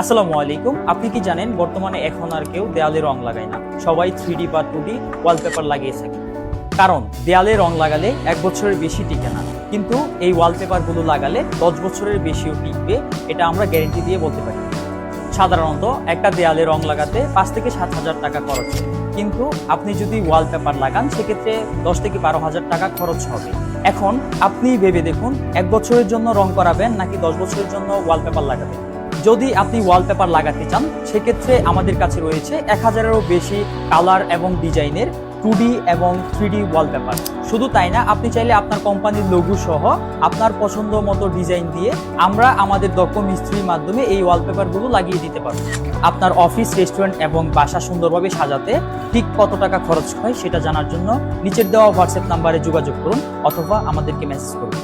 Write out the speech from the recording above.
আসসালামু আলাইকুম। আপনি কি জানেন বর্তমানে এখন আর কেউ দেয়ালে রং লাগায় না, সবাই 3D বা 2D ওয়ালপেপার লাগিয়ে থাকে। কারণ দেয়ালে রং লাগালে 1 বছরের বেশি টিকে না, কিন্তু এই ওয়ালপেপারগুলো লাগালে 10 বছরের বেশিও টিকবে, এটা আমরা গ্যারেন্টি দিয়ে বলতে পারি। সাধারণত একটা দেয়ালে রং লাগাতে 5 থেকে 7 হাজার টাকা খরচ হয়, কিন্তু আপনি যদি ওয়ালপেপার লাগান সেক্ষেত্রে 10 থেকে 12 হাজার টাকা খরচ হবে। এখন আপনি ভেবে দেখুন, 1 বছরের জন্য রং করাবেন নাকি 10 বছরের জন্য ওয়ালপেপার লাগাবেন। যদি আপনি ওয়ালপেপার লাগাতে চান সেক্ষেত্রে আমাদের কাছে রয়েছে 1000-এরও বেশি কালার এবং ডিজাইনের 2D এবং 3D ওয়ালপেপার। শুধু তাই না, আপনি চাইলে আপনার কোম্পানির লোগো সহ আপনার পছন্দ মতো ডিজাইন দিয়ে আমরা আমাদের দক্ষ মিস্ত্রির মাধ্যমে এই ওয়ালপেপারগুলো লাগিয়ে দিতে পারব। আপনার অফিস, রেস্টুরেন্ট এবং বাসা সুন্দরভাবে সাজাতে ঠিক কত টাকা খরচ হয় সেটা জানার জন্য নিচের দেওয়া হোয়াটসঅ্যাপ নাম্বারে যোগাযোগ করুন অথবা আমাদেরকে মেসেজ করুন।